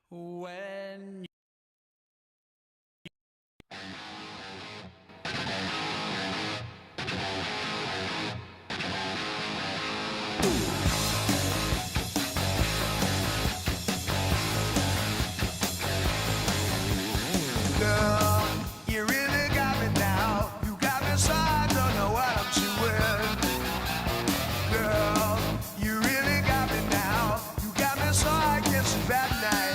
When Girl, you really got me now. You got me so I don't know what I'm doing. Girl, you really got me now. You got me so I can sleep at night.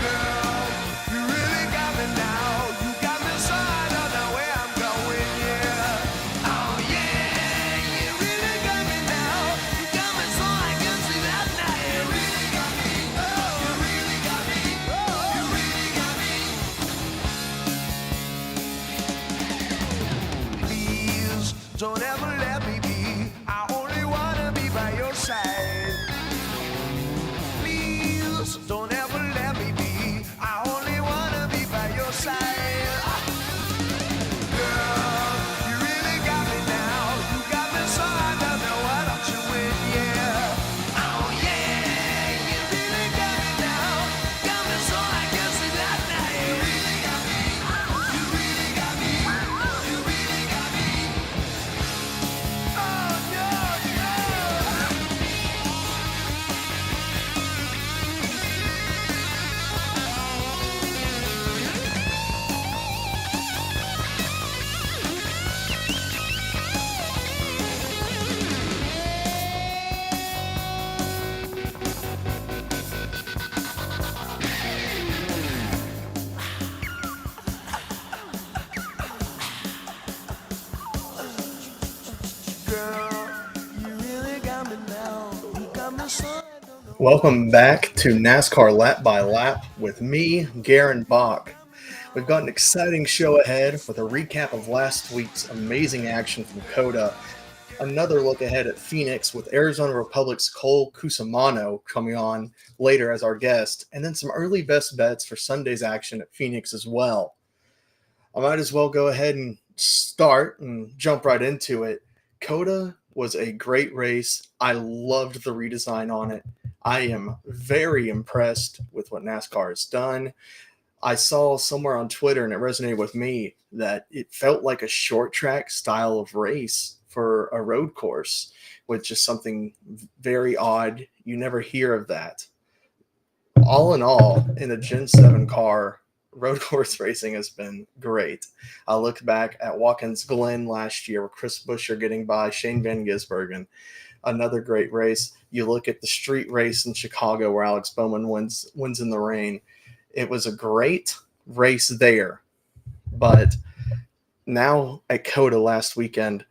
Girl, you really got me now. You got me so I don't know where I'm going, yeah. Oh yeah, you really got me now. You got me so I can sleep at night. You really got me. Oh, you really got me. Oh, you really got me. Please don't ever let me be. I only wanna be by your side. Please don't ever let me be. I only wanna be by your side. Girl, you really got me now. You got me so I don't know what I'm doing, yeah. Oh yeah, you really got me now. Got me so I can sleep at night. You really got me. You really got me. You really got me. Oh no, no. Girl, you really got me now. You got me so I don't know. Welcome back to NASCAR Lap by Lap with me, Garon Bach. We've got an exciting show ahead with a recap of last week's amazing action from COTA, another look ahead at Phoenix with Arizona Republic's Cole CUSUMANO coming on later as our guest, and then some early best bets for Sunday's action at Phoenix as well. I might as well go ahead and start and jump right into it. COTA was a great race. I loved the redesign on it. I am very impressed with what NASCAR has done. I saw somewhere on Twitter, and it resonated with me, that it felt like a short track style of race for a road course, which is something very odd. You never hear of that. All in all, in a Gen 7 car, road course racing has been great. I look back at Watkins Glen last year with Chris Buescher getting by Shane Van Gisbergen, another great race. You look at the street race in Chicago where Alex Bowman wins in the rain. It was a great race there, but now at COTA last weekend,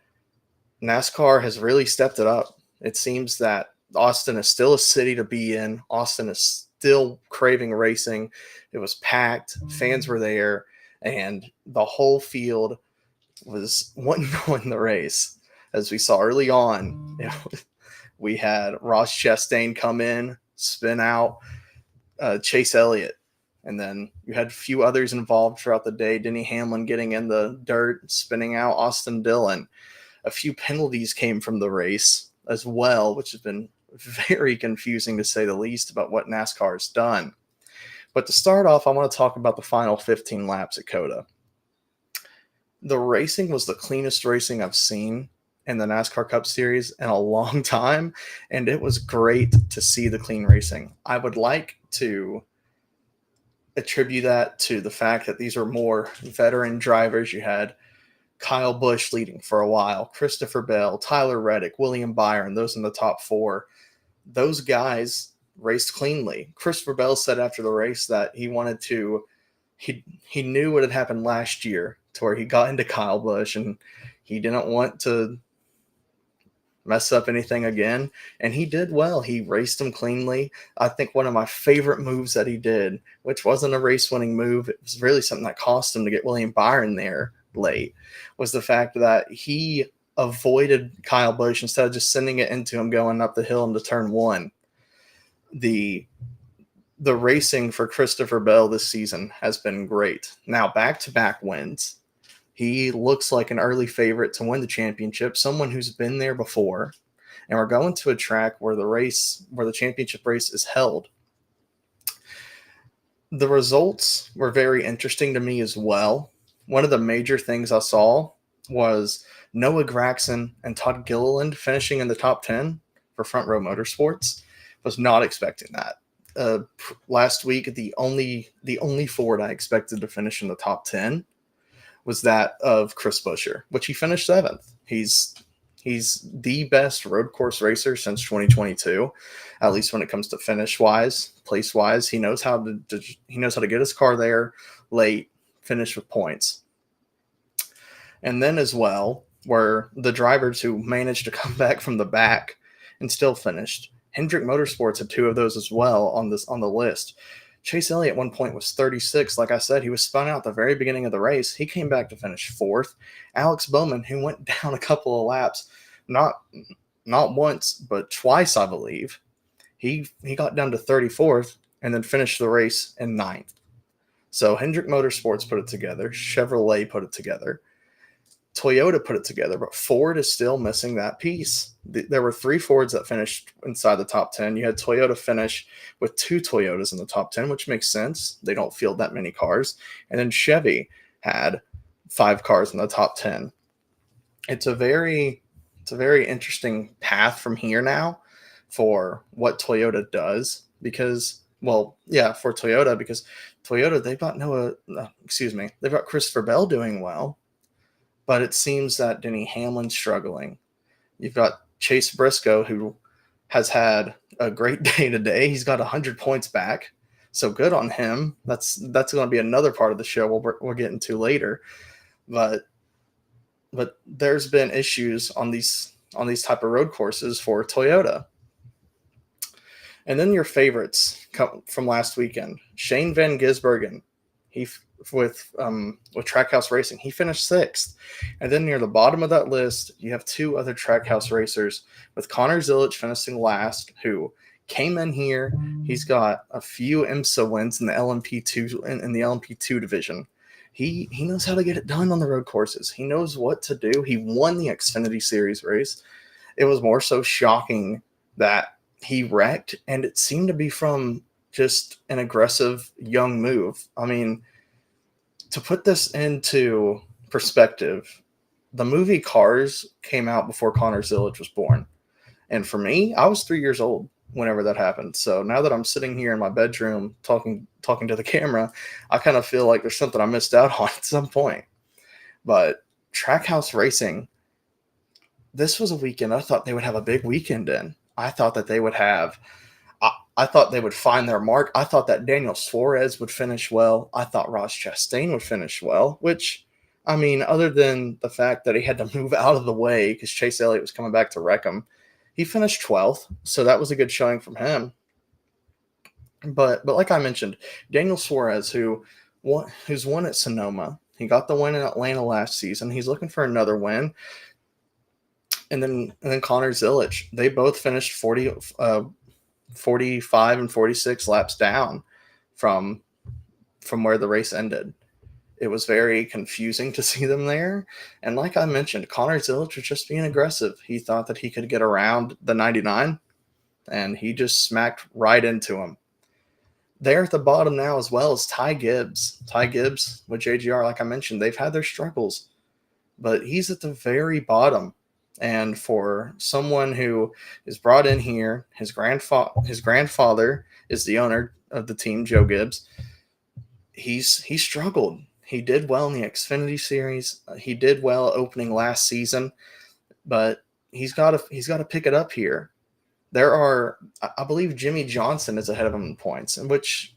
NASCAR has really stepped it up. It seems that Austin is still a city to be in. Austin is still craving racing. It was packed. Fans were there, and the whole field was wanting to win the race. As we saw early on, we had Ross Chastain come in, spin out Chase Elliott. And then you had a few others involved throughout the day. Denny Hamlin getting in the dirt, spinning out Austin Dillon. A few penalties came from the race as well, which has been very confusing to say the least about what NASCAR has done. But to start off, I want to talk about the final 15 laps at COTA. The racing was the cleanest racing I've seen in the NASCAR Cup Series in a long time, and it was great to see the clean racing. I would like to attribute that to the fact that these are more veteran drivers. You had Kyle Busch leading for a while, Christopher Bell, Tyler Reddick, William Byron, those in the top four. Those guys raced cleanly. Christopher Bell said after the race that he knew what had happened last year, to where he got into Kyle Busch and he didn't want to mess up anything again, and he did well. He raced him cleanly. I think one of my favorite moves that he did, which wasn't a race-winning move, it was really something that cost him to get William Byron there late, was the fact that he avoided Kyle Busch instead of just sending it into him going up the hill into turn one. The racing for Christopher Bell this season has been great. Now, back-to-back wins. He looks like an early favorite to win the championship, someone who's been there before. And we're going to a track where the championship race is held. The results were very interesting to me as well. One of the major things I saw was Noah Gragson and Todd Gilliland finishing in the top 10 for Front Row Motorsports. Was not expecting that. Last week, the only Ford I expected to finish in the top 10 was that of Chris Buescher, which he finished seventh. He's the best road course racer since 2022, at least when it comes to finish wise, place wise. He knows how to get his car there late, finish with points, and then as well were the drivers who managed to come back from the back and still finished. Hendrick Motorsports had two of those as well on the list. Chase Elliott at one point was 36. Like I said, he was spun out at the very beginning of the race. He came back to finish fourth. Alex Bowman, who went down a couple of laps, not once, but twice, I believe. He got down to 34th and then finished the race in ninth. So Hendrick Motorsports put it together. Chevrolet put it together. Toyota put it together, but Ford is still missing that piece. There were three Fords that finished inside the top 10. You had Toyota finish with two Toyotas in the top 10, which makes sense. They don't field that many cars. And then Chevy had five cars in the top 10. It's a very interesting path from here now for what Toyota does because, for Toyota, because Toyota, they've got Christopher Bell doing well. But it seems that Denny Hamlin's struggling. You've got Chase Briscoe, who has had a great day today. He's got 100 points back, so good on him. That's going to be another part of the show we'll get into later. But there's been issues on these type of road courses for Toyota. And then your favorites from last weekend, Shane Van Gisbergen. He with Trackhouse Racing, he finished sixth. And then near the bottom of that list, you have two other Trackhouse racers, with Connor Zilic finishing last, who came in here. He's got a few IMSA wins in the LMP2 in the LMP2 division. He knows how to get it done on the road courses. He knows what to do. He won the Xfinity Series race. It was more so shocking that he wrecked, and it seemed to be from just an aggressive young move. I mean, to put this into perspective, the movie Cars came out before Connor Zilic was born. And for me, I was 3 years old whenever that happened. So now that I'm sitting here in my bedroom talking to the camera, I kind of feel like there's something I missed out on at some point. But Trackhouse Racing, this was a weekend I thought they would have a big weekend in. I thought that they would have I thought they would find their mark. I thought that Daniel Suarez would finish well. I thought Ross Chastain would finish well, which, I mean, other than the fact that he had to move out of the way because Chase Elliott was coming back to wreck him, he finished 12th, so that was a good showing from him. But like I mentioned, Daniel Suarez, who's won at Sonoma, he got the win in Atlanta last season. He's looking for another win. And then Connor Zilic, they both finished 45 and 46 laps down from where the race ended. It was very confusing to see them there. And like I mentioned, Connor Zilic was just being aggressive. He thought that he could get around the 99, and he just smacked right into him. There at the bottom now as well is Ty Gibbs. Ty Gibbs with JGR, like I mentioned, they've had their struggles, but he's at the very bottom. And for someone who is brought in here, his grandfather is the owner of the team, Joe Gibbs. He struggled. He did well in the Xfinity Series. He did well opening last season, but he's got to pick it up here. I believe Jimmy Johnson is ahead of him in points, in which,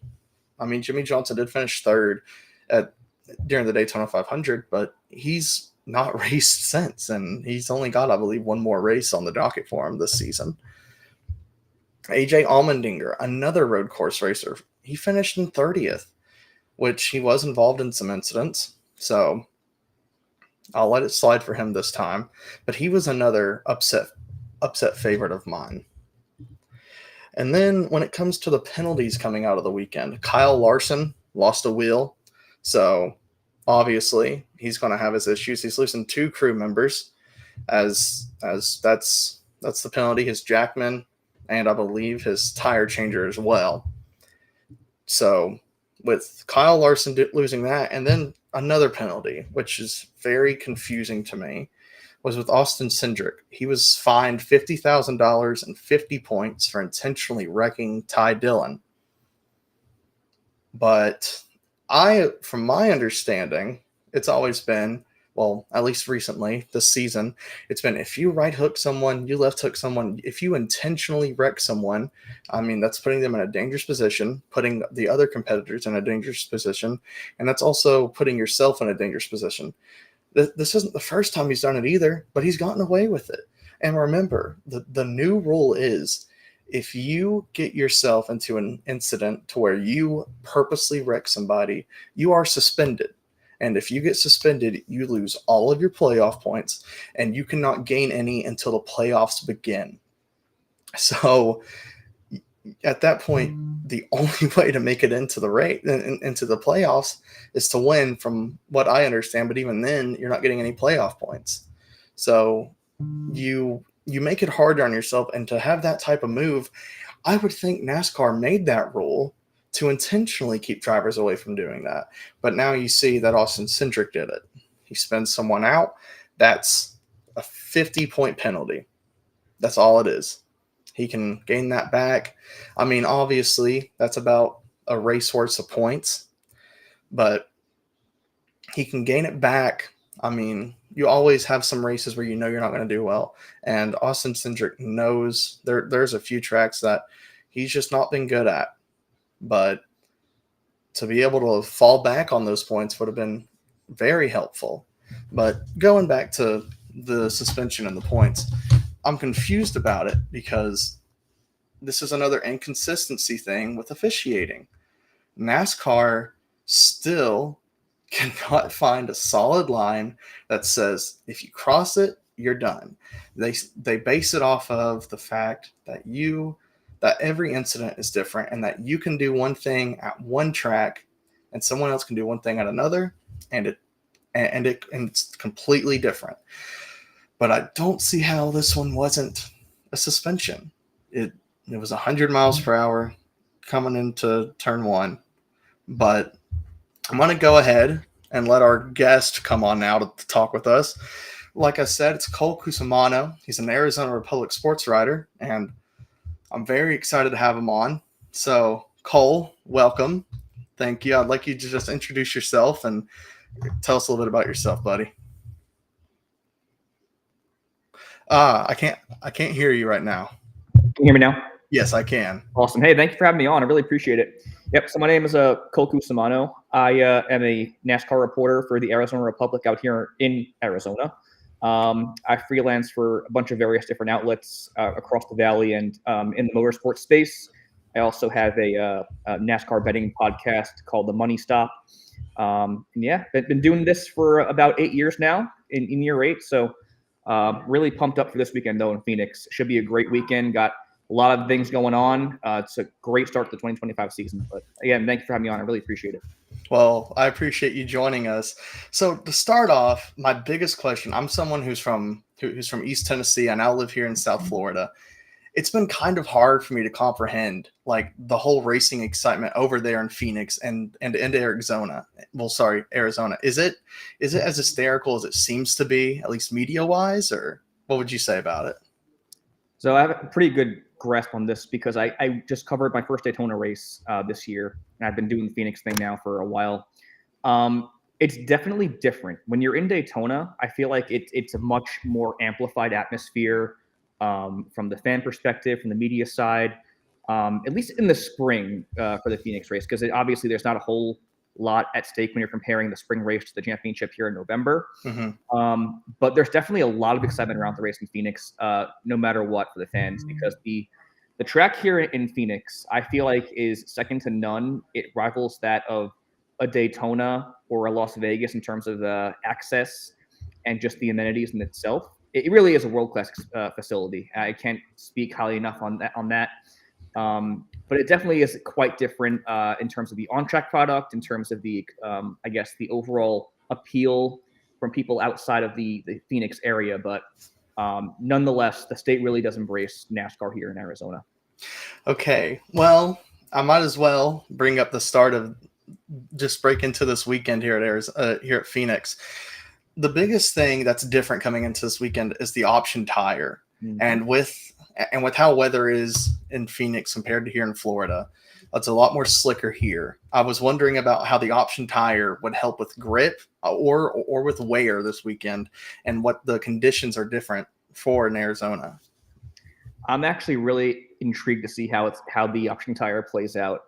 I mean, Jimmy Johnson did finish third during the Daytona 500, but he's not raced since, and he's only got, I believe, one more race on the docket for him this season. AJ Allmendinger, another road course racer, he finished in 30th, which he was involved in some incidents, so I'll let it slide for him this time. But he was another upset favorite of mine. And then when it comes to the penalties coming out of the weekend, Kyle Larson lost a wheel, so obviously he's going to have his issues. He's losing two crew members, as that's the penalty. His jackman and I believe his tire changer as well. So with Kyle Larson losing that, and then another penalty, which is very confusing to me, was with Austin Cindric. He was fined $50,000 and 50 points for intentionally wrecking Ty Dillon. But from my understanding, it's always been, well, at least recently, this season, it's been if you right hook someone, you left hook someone, if you intentionally wreck someone, I mean, that's putting them in a dangerous position, putting the other competitors in a dangerous position, and that's also putting yourself in a dangerous position. This isn't the first time he's done it either, but he's gotten away with it. And remember, the new rule is if you get yourself into an incident to where you purposely wreck somebody, you are suspended. And if you get suspended, you lose all of your playoff points, and you cannot gain any until the playoffs begin. So at that point, the only way to make it into the playoffs is to win, from what I understand. But even then, you're not getting any playoff points. So you make it harder on yourself. And to have that type of move, I would think NASCAR made that rule to intentionally keep drivers away from doing that. But now you see that Austin Cindric did it. He spins someone out. That's a 50-point penalty. That's all it is. He can gain that back. I mean, obviously, that's about a race worth of points, but he can gain it back. I mean, you always have some races where you know you're not going to do well, and Austin Cindric knows there's a few tracks that he's just not been good at. But to be able to fall back on those points would have been very helpful. But going back to the suspension and the points, I'm confused about it because this is another inconsistency thing with officiating. NASCAR still cannot find a solid line that says if you cross it, you're done. They base it off of the fact that every incident is different, and that you can do one thing at one track and someone else can do one thing at another, and it's completely different. But I don't see how this one wasn't a suspension. It was 100 miles per hour coming into turn one. But I'm going to go ahead and let our guest come on now to talk with us. Like I said, it's Cole CUSUMANO. He's an Arizona Republic sports writer, and I'm very excited to have him on. So, Cole, welcome. Thank you. I'd like you to just introduce yourself and tell us a little bit about yourself, buddy. I can't hear you right now. Can you hear me now? Yes, I can. Awesome. Hey, thank you for having me on. I really appreciate it. Yep. So my name is Cole CUSUMANO. I am a NASCAR reporter for the Arizona Republic out here in Arizona. I freelance for a bunch of various different outlets across the valley and in the motorsport space. I also have a NASCAR betting podcast called The Money Stop. And yeah, been doing this for about 8 years now, in year 8. So really pumped up for this weekend, though, in Phoenix. Should be a great weekend. Got a lot of things going on. It's a great start to the 2025 season. But again, thank you for having me on. I really appreciate it. Well, I appreciate you joining us. So to start off, my biggest question, I'm someone who's from East Tennessee. I now live here in South Florida. It's been kind of hard for me to comprehend like the whole racing excitement over there in Phoenix and into Arizona. Well, sorry, Arizona. Is it as hysterical as it seems to be, at least media wise, or what would you say about it? So I have a pretty good grasp on this because I just covered my first Daytona race this year, and I've been doing the Phoenix thing now for a while. It's definitely different. When you're in Daytona, I feel like it's a much more amplified atmosphere from the fan perspective, from the media side, at least in the spring for the Phoenix race, because obviously there's not a whole lot at stake when you're comparing the spring race to the championship here in November. Mm-hmm. But there's definitely a lot of excitement around the race in Phoenix, no matter what, for the fans, because the track here in Phoenix, I feel like, is second to none. It rivals that of a Daytona or a Las Vegas in terms of the access and just the amenities in itself. It really is a world-class facility. I can't speak highly enough on that. But it definitely is quite different in terms of the on-track product, in terms of the, I guess, the overall appeal from people outside of the Phoenix area. But nonetheless, the state really does embrace NASCAR here in Arizona. Okay, well, I might as well bring up the start of just break into this weekend here at Phoenix. The biggest thing that's different coming into this weekend is the option tire. Mhm. And with how weather is in Phoenix compared to here in Florida, it's a lot more slicker here. I was wondering about how the option tire would help with grip or with wear this weekend, and what the conditions are different for in Arizona. I'm actually really intrigued to see how the option tire plays out.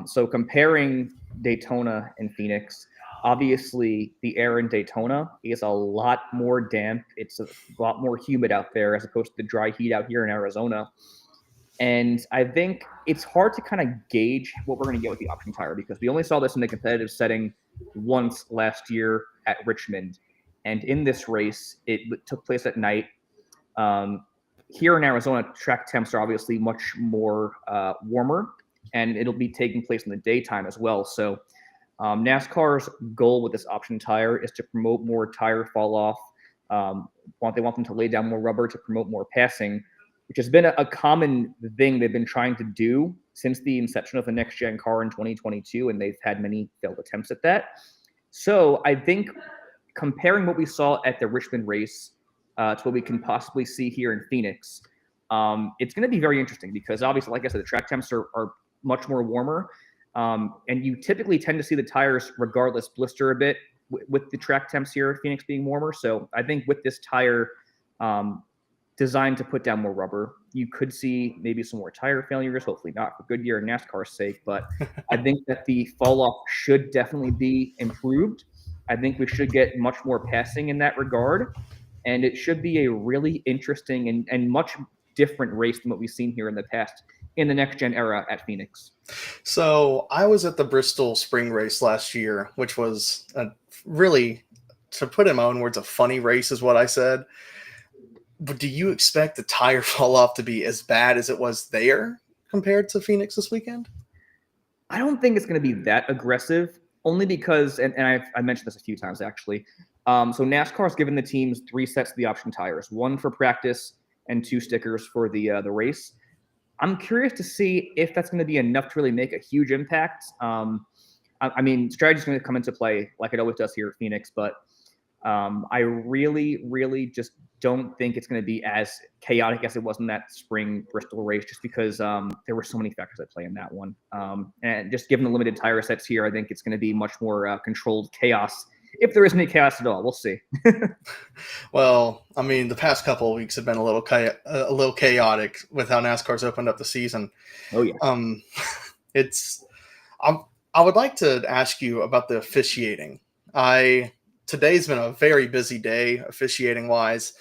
So comparing Daytona and Phoenix, obviously the air in Daytona is a lot more damp. It's a lot more humid out there as opposed to the dry heat out here in Arizona. And I think it's hard to kind of gauge what we're going to get with the option tire because we only saw this in the competitive setting once last year at Richmond. And in this race, it took place at night. Here in Arizona, track temps are obviously much more warmer, and it'll be taking place in the daytime as well. So NASCAR's goal with this option tire is to promote more tire fall off. They want them to lay down more rubber to promote more passing, which has been a common thing they've been trying to do since the inception of the next gen car in 2022, and they've had many failed attempts at that. So I think comparing what we saw at the Richmond race to what we can possibly see here in Phoenix, it's going to be very interesting because obviously, like I said, the track temps are much more warmer, and you typically tend to see the tires, regardless, blister a bit with the track temps here at Phoenix being warmer. So I think with this tire designed to put down more rubber, you could see maybe some more tire failures, hopefully not for Goodyear and NASCAR's sake, but I think that the fall off should definitely be improved. I think we should get much more passing in that regard, and it should be a really interesting and much different race than what we've seen here in the past in the next gen era at Phoenix. So I was at the Bristol Spring Race last year, which was really, to put in my own words, a funny race is what I said. But do you expect the tire fall off to be as bad as it was there compared to Phoenix this weekend? I don't think it's going to be that aggressive, only because, and I mentioned this a few times actually. So NASCAR has given the teams 3 sets of the option tires, 1 for practice and 2 stickers for the race. I'm curious to see if that's going to be enough to really make a huge impact. I mean, strategy is going to come into play like it always does here at Phoenix, but I really, really just don't think it's going to be as chaotic as it was in that spring Bristol race, just because there were so many factors at play in that one. And just given the limited tire sets here, I think it's going to be much more controlled chaos, if there is any chaos at all. We'll see. Well, I mean, the past couple of weeks have been a little chaotic with how NASCAR's opened up the season. Oh yeah. I would like to ask you about the officiating. Today's been a very busy day officiating wise.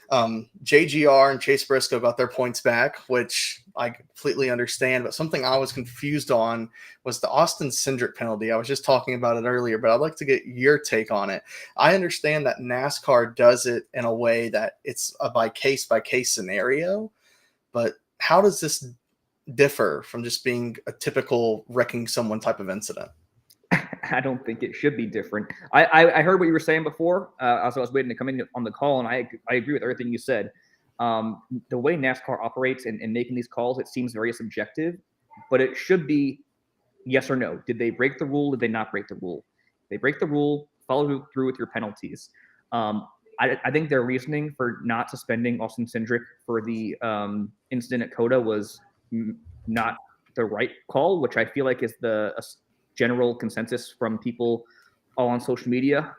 JGR and Chase Briscoe got their points back, which I completely understand. But something I was confused on was the Austin Cindric penalty. I was just talking about it earlier, but I'd like to get your take on it. I understand that NASCAR does it in a way that it's a by case scenario, but how does this differ from just being a typical wrecking someone type of incident? I don't think it should be different. I heard what you were saying before as I was waiting to come in on the call, and I agree with everything you said. The way NASCAR operates in making these calls, it seems very subjective, but it should be yes or no. Did they break the rule? Did they not break the rule? If they break the rule, follow through with your penalties. I think their reasoning for not suspending Austin Cindric for the incident at COTA was not the right call, which I feel like is the general consensus from people all on social media.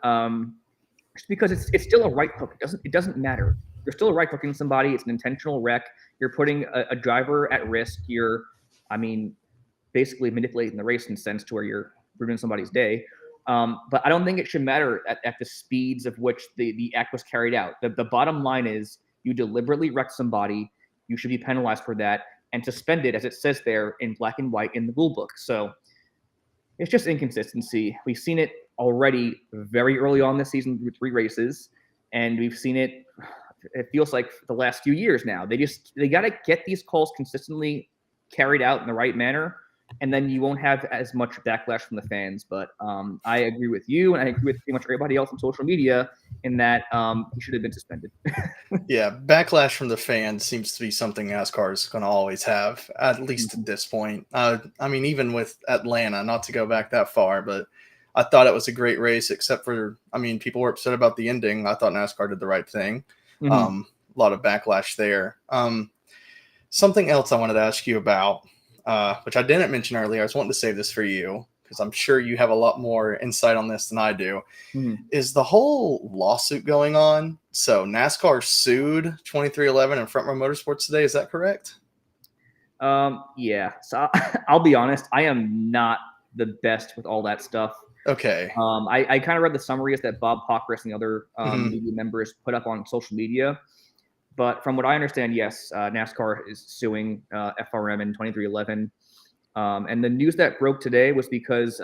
Just because it's still a right hook. It doesn't matter. You're still a right hooking somebody. It's an intentional wreck. You're putting a driver at risk. Basically manipulating the race in a sense to where you're ruining somebody's day. But I don't think it should matter at the speeds of which the act was carried out. The bottom line is you deliberately wrecked somebody. You should be penalized for that and suspended, as it says there in black and white in the rule book. So it's just inconsistency. We've seen it already very early on this season through 3 races, and we've seen it feels like the last few years now. They got to get these calls consistently carried out in the right manner, and then you won't have as much backlash from the fans. But I agree with you, and I agree with pretty much everybody else on social media in that he should have been suspended. Yeah, backlash from the fans seems to be something NASCAR is going to always have, at least at this point. I mean, even with Atlanta, not to go back that far, but I thought it was a great race, except for, I mean, people were upset about the ending. I thought NASCAR did the right thing. Mm-hmm. A lot of backlash there. Something else I wanted to ask you about, which I didn't mention earlier. I was wanting to save this for you because I'm sure you have a lot more insight on this than I do. Mm-hmm. Is the whole lawsuit going on? So NASCAR sued 2311 and Front Row Motorsports today. Is that correct? Yeah. So I'll be honest. I am not the best with all that stuff. Okay. I kind of read the summaries that Bob Pockris and the other media members put up on social media. But from what I understand, yes, NASCAR is suing FRM in 2311. And the news that broke today was because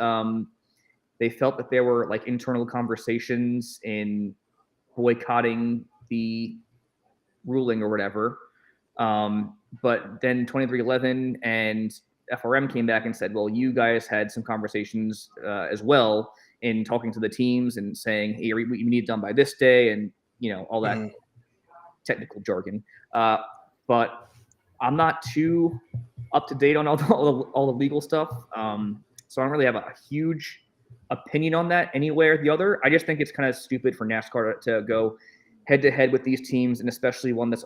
they felt that there were like internal conversations in boycotting the ruling or whatever. But then 2311 and FRM came back and said, well, you guys had some conversations as well in talking to the teams and saying, hey, we need it done by this day, and all that technical jargon. But I'm not too up to date on all the legal stuff, so I don't really have a huge opinion on that anywhere or the other. I just think it's kind of stupid for NASCAR to go head-to-head with these teams, and especially one that's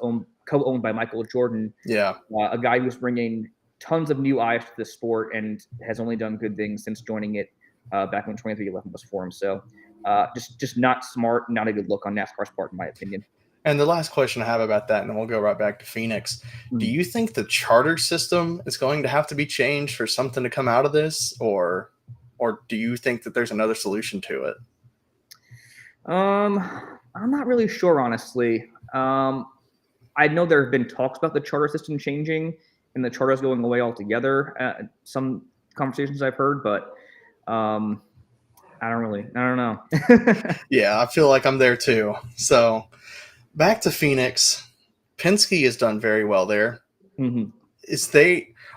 co-owned by Michael Jordan. Yeah. A guy who's bringing tons of new eyes to the sport and has only done good things since joining it back when 2311 was formed. So just not smart, not a good look on NASCAR's part, in my opinion. And the last question I have about that, and then we'll go right back to Phoenix. Do you think the charter system is going to have to be changed for something to come out of this, or do you think that there's another solution to it? I'm not really sure, honestly. I know there have been talks about the charter system changing and the charters going away altogether. Some conversations I've heard, but I don't know. Yeah, I feel like I'm there too. So back to Phoenix. Penske has done very well there. Mm-hmm.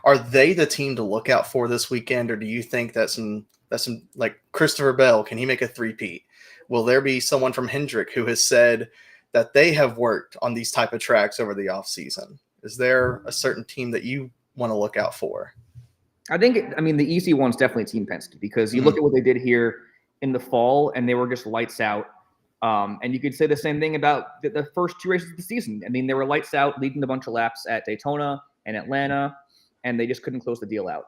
Are they the team to look out for this weekend, or do you think that's some like Christopher Bell? Can he make a three-peat? Will there be someone from Hendrick who has said that they have worked on these type of tracks over the off season? Is there a certain team that you want to look out for? I mean, the easy one's definitely Team Penske, because you look at what they did here in the fall, and they were just lights out. And you could say the same thing about the first two races of the season. I mean, they were lights out, leading a bunch of laps at Daytona and Atlanta, and they just couldn't close the deal out.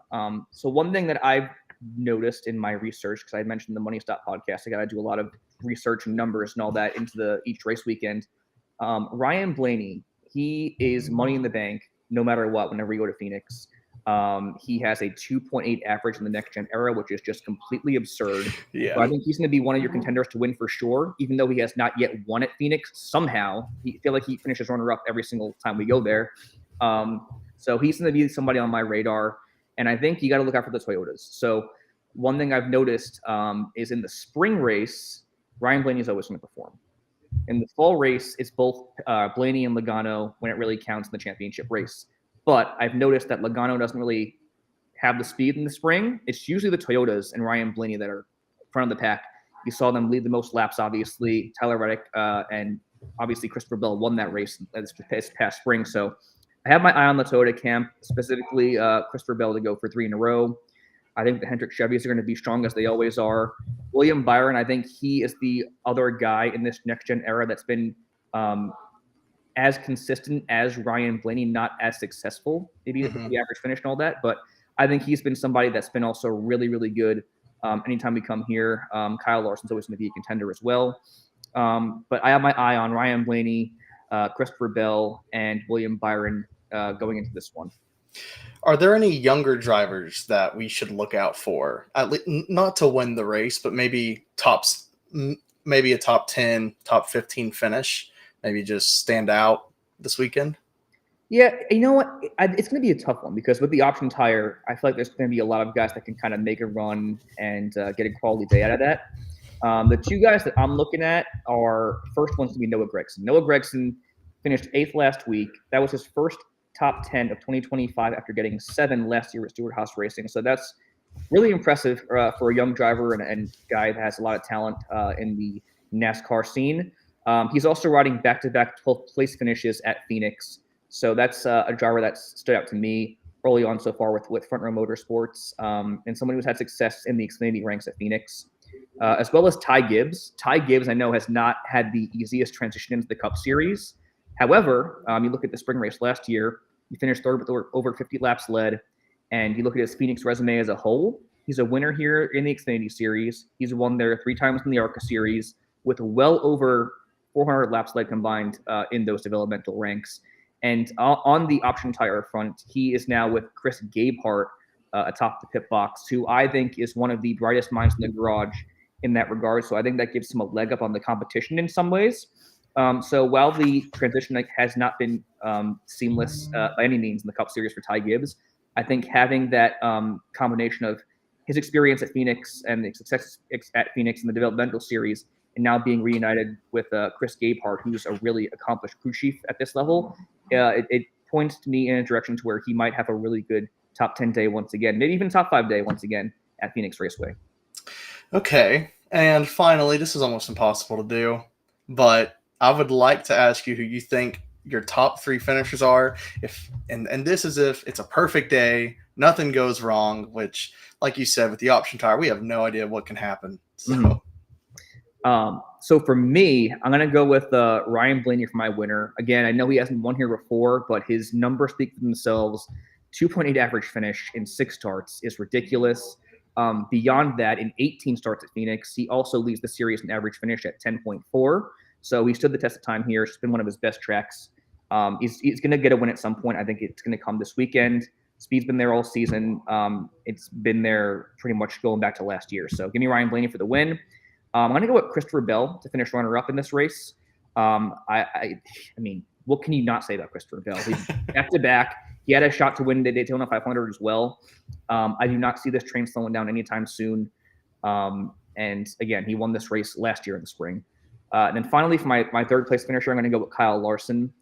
So one thing that I've noticed in my research, because I mentioned the Money Stop podcast, I got to do a lot of research and numbers and all that into each race weekend. Ryan Blaney, he is money in the bank no matter what whenever you go to Phoenix. He has a 2.8 average in the next gen era, which is just completely absurd. Yeah. So I think he's going to be one of your contenders to win for sure, even though he has not yet won at Phoenix. Somehow, I feel like he finishes runner-up every single time we go there. So he's going to be somebody on my radar, and I think you got to look out for the Toyotas. So one thing I've noticed is in the spring race, Ryan Blaney is always going to perform. In the fall race, it's both Blaney and Logano when it really counts in the championship race. But I've noticed that Logano doesn't really have the speed in the spring. It's usually the Toyotas and Ryan Blaney that are front of the pack. You saw them lead the most laps, obviously. Tyler Reddick and obviously Christopher Bell won that race this past spring. So I have my eye on the Toyota camp, specifically Christopher Bell to go for 3 in a row. I think the Hendrick Chevys are going to be strong as they always are. William Byron, I think he is the other guy in this next-gen era that's been as consistent as Ryan Blaney, not as successful, maybe the average finish and all that. But I think he's been somebody that's been also really, really good anytime we come here. Kyle Larson's always going to be a contender as well. But I have my eye on Ryan Blaney, Christopher Bell, and William Byron going into this one. Are there any younger drivers that we should look out for? At least, not to win the race, but maybe a top 10, top 15 finish. Maybe just stand out this weekend? Yeah, you know what? It's going to be a tough one because with the option tire, I feel like there's going to be a lot of guys that can kind of make a run and get a quality day out of that. The two guys that I'm looking at are first one's to be Noah Gragson. Noah Gragson finished 8th last week. That was his first top 10 of 2025 after getting 7 last year with Stewart Haas Racing. So that's really impressive for a young driver and guy that has a lot of talent in the NASCAR scene. He's also riding back-to-back 12th place finishes at Phoenix. So that's a driver that stood out to me early on so far with Front Row Motorsports, and someone who's had success in the Xfinity ranks at Phoenix, as well as Ty Gibbs. Ty Gibbs, I know, has not had the easiest transition into the Cup Series. However, you look at the spring race last year, he finished third with over 50 laps led, and you look at his Phoenix resume as a whole, he's a winner here in the Xfinity Series. He's won there 3 times in the ARCA Series with well over 400 laps led combined in those developmental ranks. And on the option tire front, he is now with Chris Gabehart atop the pit box, who I think is one of the brightest minds in the garage in that regard. So I think that gives him a leg up on the competition in some ways. So while the transition has not been seamless by any means in the Cup Series for Ty Gibbs, I think having that combination of his experience at Phoenix and the success at Phoenix in the developmental series, and now being reunited with Chris Gabehart, who's a really accomplished crew chief at this level, it points to me in a direction to where he might have a really good top 10 day once again, maybe even top 5 day once again at Phoenix Raceway. Okay, and finally, this is almost impossible to do, but I would like to ask you who you think your top 3 finishers are. And this is if it's a perfect day, nothing goes wrong, which, like you said, with the option tire, we have no idea what can happen. So. So for me, I'm going to go with Ryan Blaney for my winner. Again, I know he hasn't won here before, but his numbers speak for themselves. 2.8 average finish in 6 starts is ridiculous. Beyond that, in 18 starts at Phoenix, he also leads the series in average finish at 10.4. So he stood the test of time here. It's been one of his best tracks. He's going to get a win at some point. I think it's going to come this weekend. Speed's been there all season. It's been there pretty much going back to last year. So give me Ryan Blaney for the win. I'm going to go with Christopher Bell to finish runner-up in this race. I mean, what can you not say about Christopher Bell? He's back-to-back. He had a shot to win the Daytona 500 as well. I do not see this train slowing down anytime soon. And again, he won this race last year in the spring. And then finally, for my third-place finisher, I'm going to go with Kyle Larson.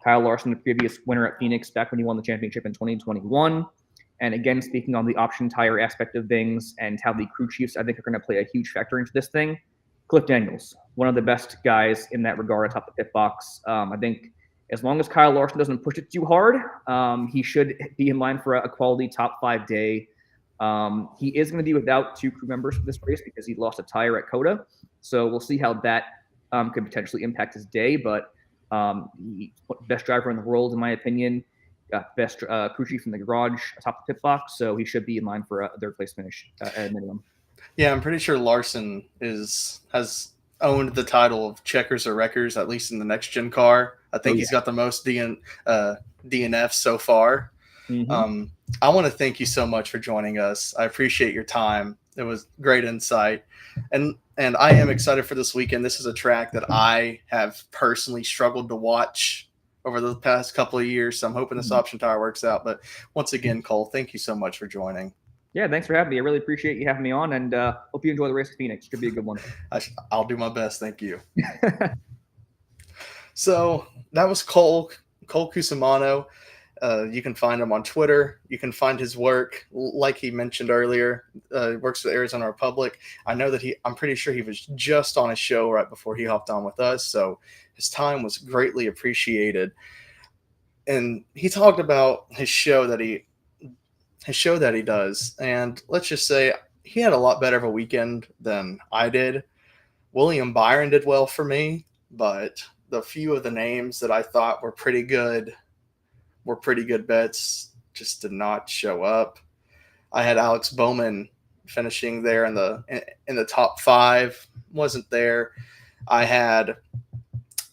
Kyle Larson, the previous winner at Phoenix back when he won the championship in 2021. And again, speaking on the option tire aspect of things and how the crew chiefs, I think, are going to play a huge factor into this thing. Cliff Daniels, one of the best guys in that regard atop the pit box. I think as long as Kyle Larson doesn't push it too hard, he should be in line for a quality top 5 day. He is going to be without 2 crew members for this race because he lost a tire at COTA. So we'll see how that could potentially impact his day. But best driver in the world, in my opinion. Best crew chief in the garage atop the pit box, so he should be in line for a third place finish at minimum. Yeah, I'm pretty sure Larson has owned the title of checkers or wreckers, at least in the next gen car. I think he's got the most DNFs so far. Mm-hmm. I want to thank you so much for joining us. I appreciate your time. It was great insight, and I am excited for this weekend. This is a track that I have personally struggled to watch over the past couple of years. So I'm hoping this option tire works out. But once again, Cole, thank you so much for joining. Yeah, thanks for having me. I really appreciate you having me on, and hope you enjoy the race at Phoenix. Should be a good one. I'll do my best. Thank you. So that was Cole CUSUMANO. You can find him on Twitter. You can find his work, like he mentioned earlier. Works for Arizona Republic. I know that I'm pretty sure he was just on a show right before he hopped on with us. So his time was greatly appreciated. And he talked about his show that he does. And let's just say he had a lot better of a weekend than I did. William Byron did well for me, but the few of the names that I thought were pretty good bets just did not show up. I had Alex Bowman finishing there in the top 5, wasn't there. I had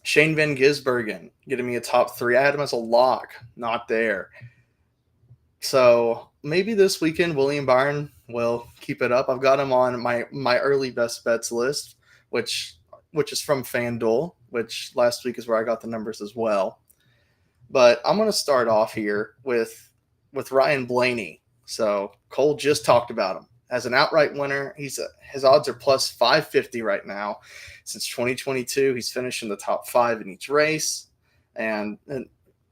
Shane Van Gisbergen getting me a top 3. I had him as a lock, not there. So maybe this weekend William Byron will keep it up. I've got him on my early best bets list, which is from FanDuel, which last week is where I got the numbers as well. But I'm going to start off here with Ryan Blaney. So Cole just talked about him as an outright winner. His odds are plus 550 right now. Since 2022, he's finished in the top 5 in each race, and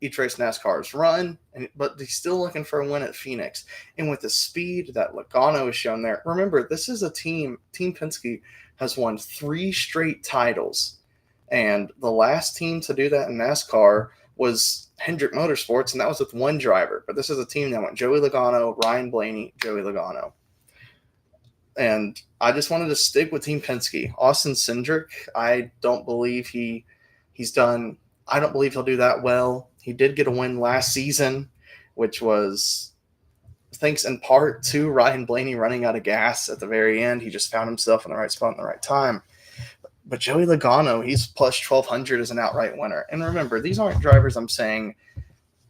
each race NASCAR's run, but he's still looking for a win at Phoenix. And with the speed that Logano has shown there, remember, this is a Team Penske has won 3 straight titles. And the last team to do that in NASCAR was Hendrick Motorsports, and that was with one driver. But this is a team that went Joey Logano, Ryan Blaney, Joey Logano. And I just wanted to stick with Team Penske. Austin Cindric, I don't believe he's done. I don't believe he'll do that well. He did get a win last season, which was thanks in part to Ryan Blaney running out of gas at the very end. He just found himself in the right spot in the right time. But Joey Logano, he's plus 1,200 as an outright winner. And remember, these aren't drivers I'm saying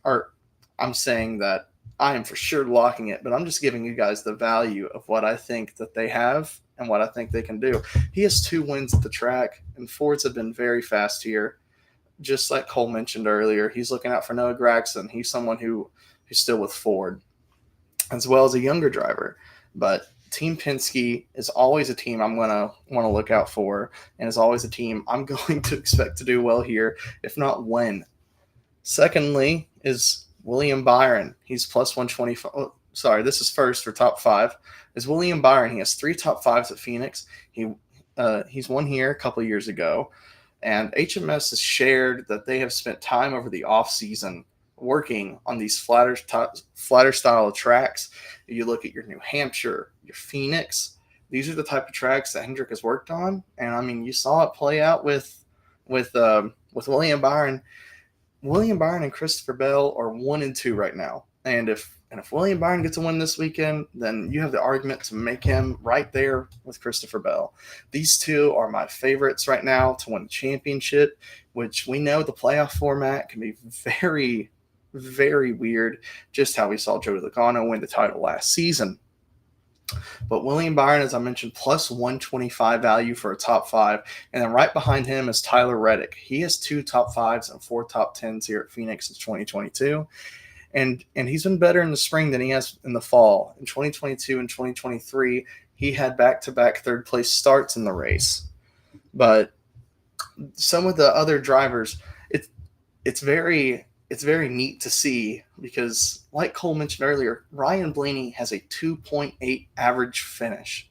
that I am for sure locking it, but I'm just giving you guys the value of what I think that they have and what I think they can do. He has 2 wins at the track, and Fords have been very fast here. Just like Cole mentioned earlier, he's looking out for Noah Gragson. He's someone who's still with Ford, as well as a younger driver. But Team Penske is always a team I'm going to want to look out for, and is always a team I'm going to expect to do well here, if not win. Secondly is William Byron. He's plus 125. Oh, sorry, this is first for top 5. Is William Byron. He has 3 top 5s at Phoenix. He's won here a couple years ago. And HMS has shared that they have spent time over the offseason working on these flatter style of tracks. You look at your New Hampshire, your Phoenix. These are the type of tracks that Hendrick has worked on. And, I mean, you saw it play out with William Byron. William Byron and Christopher Bell are 1 and 2 right now. And if William Byron gets a win this weekend, then you have the argument to make him right there with Christopher Bell. These 2 are my favorites right now to win the championship, which we know the playoff format can be very, very weird, just how we saw Joey Logano win the title last season. But William Byron, as I mentioned, plus 125 value for a top 5. And then right behind him is Tyler Reddick. He has 2 top 5s and 4 top 10s here at Phoenix since 2022. And he's been better in the spring than he has in the fall. In 2022 and 2023, he had back-to-back third-place starts in the race. But some of the other drivers, it's very neat to see because, like Cole mentioned earlier, Ryan Blaney has a 2.8 average finish.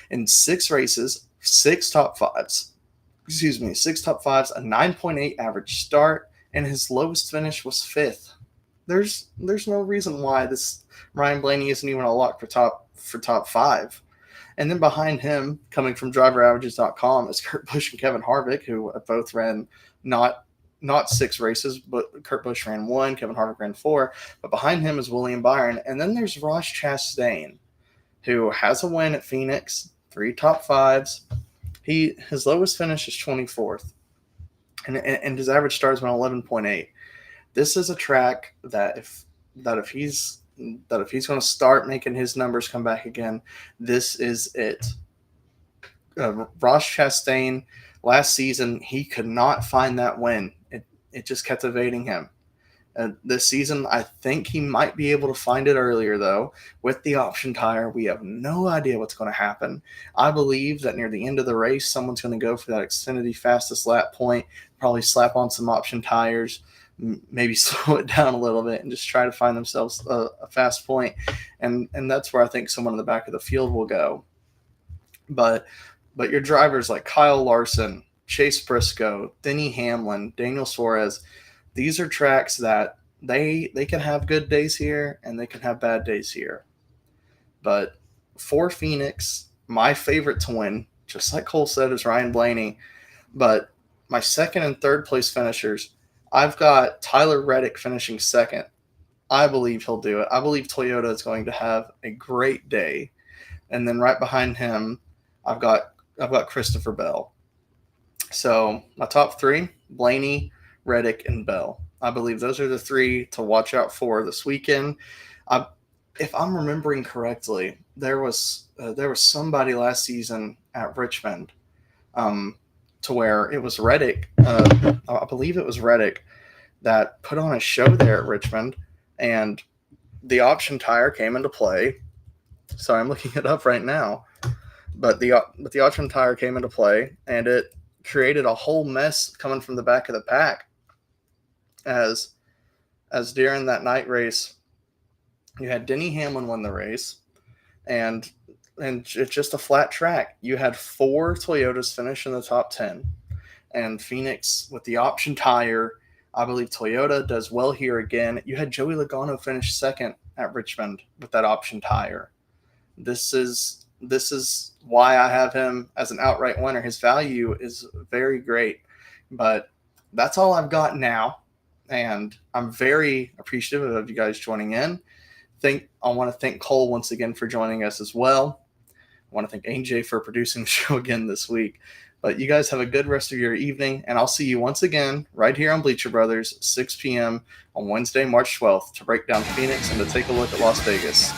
In 6 races, 6 top 5s. 6 top 5s, a 9.8 average start, and his lowest finish was 5th. There's no reason why this Ryan Blaney isn't even a lock for top 5. And then behind him, coming from driveraverages.com, is Kurt Busch and Kevin Harvick, who both ran not 6 races, but Kurt Busch ran 1, Kevin Harvick ran 4. But behind him is William Byron. And then there's Ross Chastain, who has a win at Phoenix, 3 top 5s. His lowest finish is 24th. And his average start has been 11.8. This is a track that if he's going to start making his numbers come back again, this is it. Ross Chastain, last season, he could not find that win. It just kept evading him. This season, I think he might be able to find it earlier, though. With the option tire, we have no idea what's going to happen. I believe that near the end of the race, someone's going to go for that Xfinity fastest lap point, probably slap on some option tires, maybe slow it down a little bit and just try to find themselves a fast point. And that's where I think someone in the back of the field will go. But your drivers like Kyle Larson, Chase Briscoe, Denny Hamlin, Daniel Suarez, these are tracks that they can have good days here and they can have bad days here. But for Phoenix, my favorite to win, just like Cole said, is Ryan Blaney. But my second and third place finishers, I've got Tyler Reddick finishing second. I believe he'll do it. I believe Toyota is going to have a great day. And then right behind him, I've got Christopher Bell. So my top 3, Blaney, Reddick, and Bell. I believe those are the 3 to watch out for this weekend. If I'm remembering correctly, there was somebody last season at Richmond to where it was Reddick. I believe it was Reddick that put on a show there at Richmond, and the option tire came into play. Sorry, I'm looking it up right now. But the option tire came into play, and it created a whole mess coming from the back of the pack as as during that night race, you had Denny Hamlin win the race, and it's just a flat track. You had 4 Toyotas finish in the top 10, and Phoenix with the option tire. I believe Toyota does well here again. You had Joey Logano finish second at Richmond with that option tire. This is why I have him as an outright winner. His value is very great, but that's all I've got now, and I'm very appreciative of you guys joining in. I want to thank Cole once again for joining us as well. I want to thank AJ for producing the show again this week. But you guys have a good rest of your evening, and I'll see you once again right here on Bleacher Brothers, 6 p.m. on Wednesday, March 12th, to break down Phoenix and to take a look at Las Vegas.